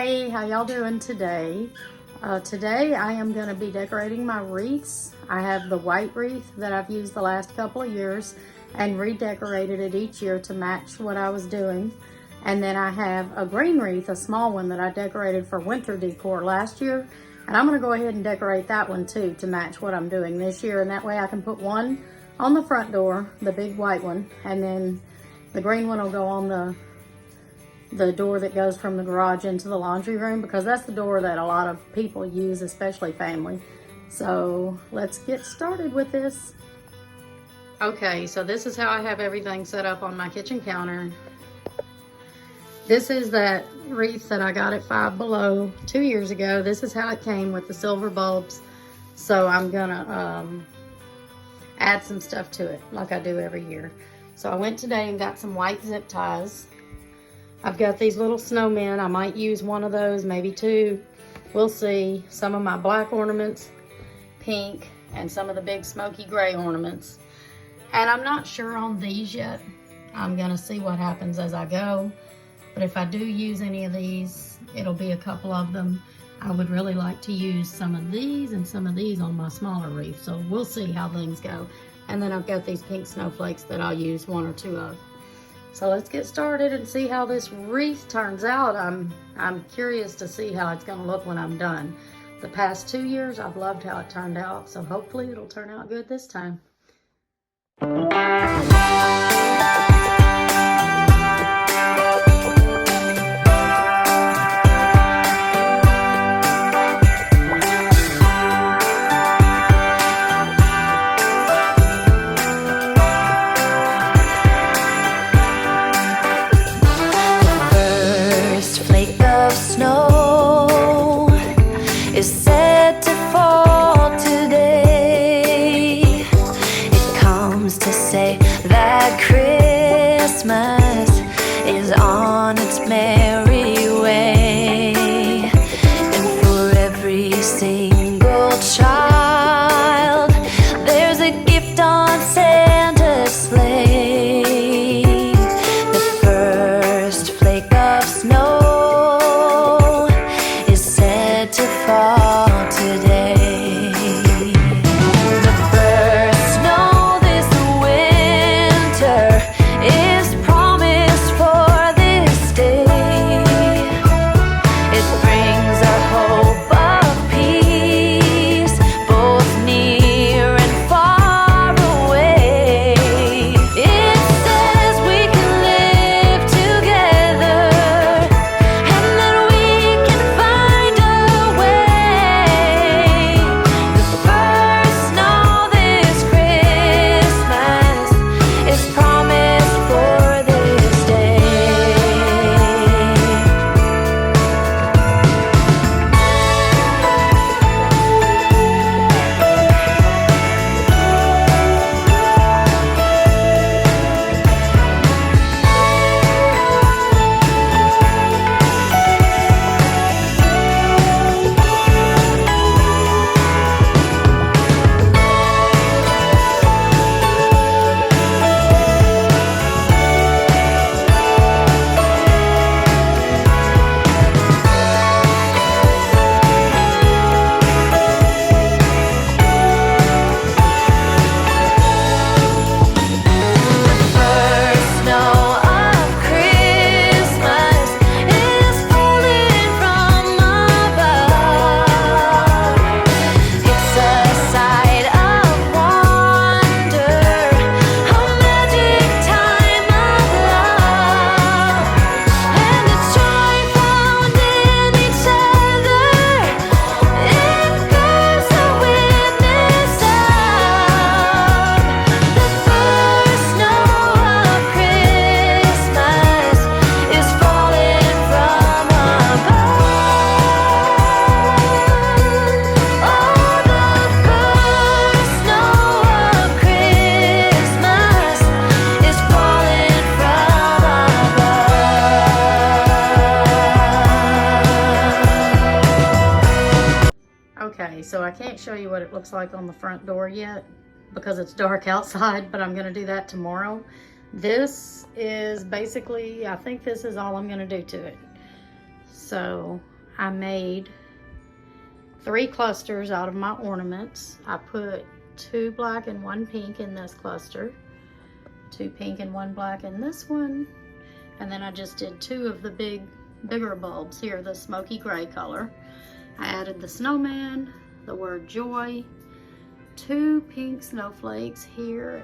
Hey, how y'all doing today? Today I am going to be decorating my wreaths. I have the white wreath that I've used the last couple of years and redecorated it each year to match what I was doing. And then I have a green wreath, a small one that I decorated for winter decor last year. And I'm going to go ahead and decorate that one too to match what I'm doing this year. And that way I can put one on the front door, the big white one, and then the green one will go on the door that goes from the garage into the laundry room, because that's the door that a lot of people use, especially family. So let's get started with this. Okay, so this is how I have everything set up on my kitchen counter. This is that wreath that I got at Five Below 2 years ago. This is how it came with the silver bulbs. So I'm gonna add some stuff to it like I do every year. So I went today and got some white zip ties. I've got these little snowmen. I might use one of those, maybe two. We'll see. Some of my black ornaments, pink, and some of the big smoky gray ornaments. And I'm not sure on these yet. I'm gonna see what happens as I go. But if I do use any of these, it'll be a couple of them. I would really like to use some of these and some of these on my smaller wreath. So we'll see how things go. And then I've got these pink snowflakes that I'll use one or two of. So let's get started and see how this wreath turns out. I'm curious to see how it's gonna look when I'm done. The past 2 years, I've loved how it turned out, so hopefully it'll turn out good this time. Christmas is on its merry way, and for every single child there's a gift on Santa's sleigh. The first flake of snow is said to fall today. Okay, so I can't show you what it looks like on the front door yet because it's dark outside, but I'm gonna do that tomorrow. This is basically, I think this is all I'm gonna do to it. So I made 3 clusters out of my ornaments. I put 2 black and 1 pink in this cluster, 2 pink and 1 black in this one, and then I just did 2 of the bigger bulbs here, the smoky gray color. I added the snowman, the word joy, 2 pink snowflakes here,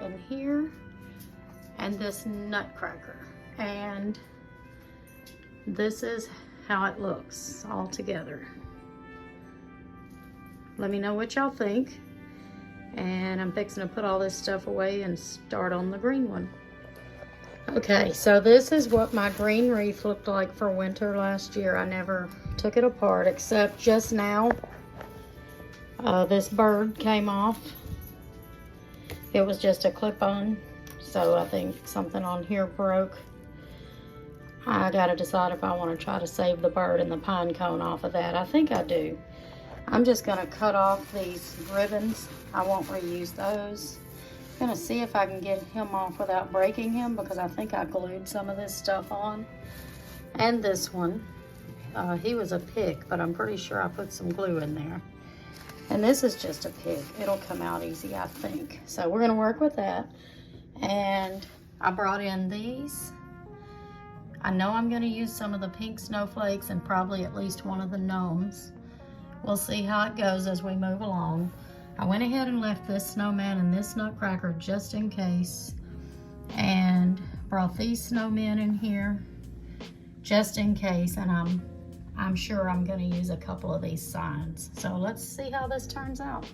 and this nutcracker. And this is how it looks all together. Let me know what y'all think. And I'm fixing to put all this stuff away and start on the green one. Okay, so this is what my green wreath looked like for winter last year. I never took it apart except just now. This bird came off. It was just a clip-on, so I think something on here broke. I gotta decide if I want to try to save the bird and the pine cone off of that. I think I do. I'm just gonna cut off these ribbons. I won't reuse those. I'm gonna see if I can get him off without breaking him, because I think I glued some of this stuff on. And this one. He was a pick, but I'm pretty sure I put some glue in there. And this is just a pick. It'll come out easy, I think. So we're gonna work with that. And I brought in these. I know I'm gonna use some of the pink snowflakes and probably at least one of the gnomes. We'll see how it goes as we move along. I went ahead and left this snowman and this nutcracker just in case, and brought these snowmen in here just in case, and I'm sure I'm going to use a couple of these signs. So let's see how this turns out.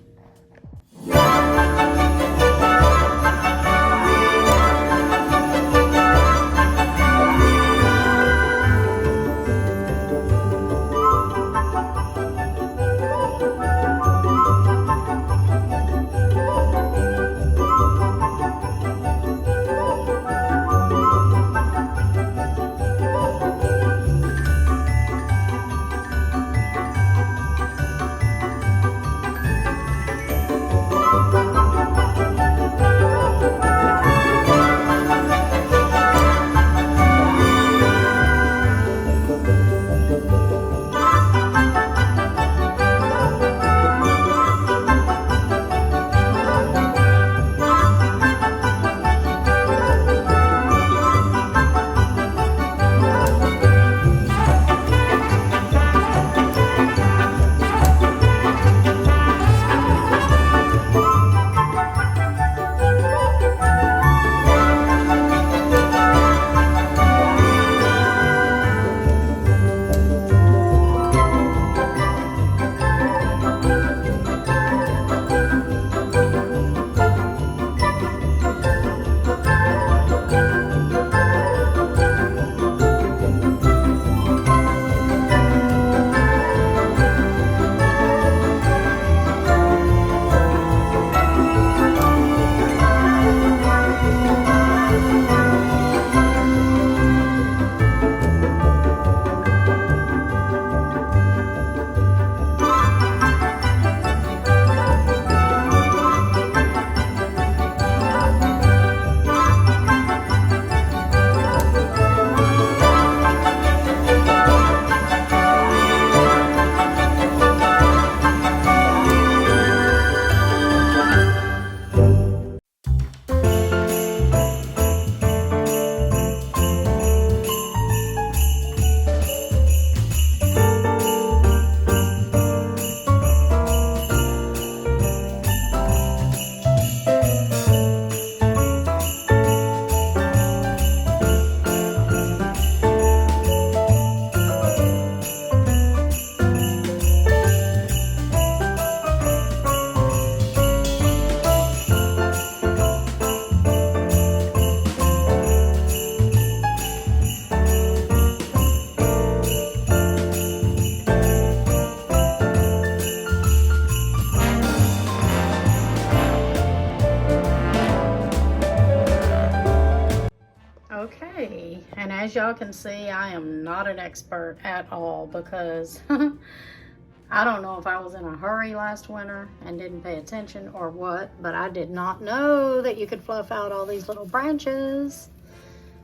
Okay, and as y'all can see, I am not an expert at all because I don't know if I was in a hurry last winter and didn't pay attention or what, but I did not know that you could fluff out all these little branches.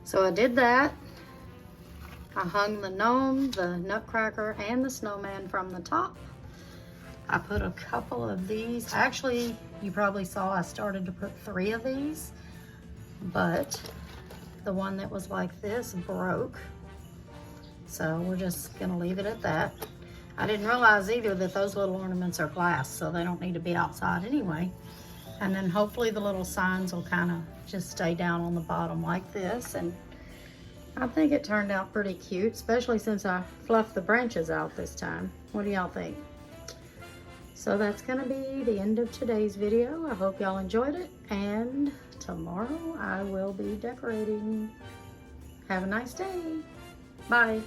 So I did that. I hung the gnome, the nutcracker, and the snowman from the top. I put a couple of these. Actually, you probably saw I started to put 3 of these, but the one that was like this broke. So we're just gonna leave it at that. I didn't realize either that those little ornaments are glass, so they don't need to be outside anyway. And then hopefully the little signs will kind of just stay down on the bottom like this. And I think it turned out pretty cute, especially since I fluffed the branches out this time. What do y'all think? So that's gonna be the end of today's video. I hope y'all enjoyed it, and tomorrow I will be decorating. Have a nice day. Bye.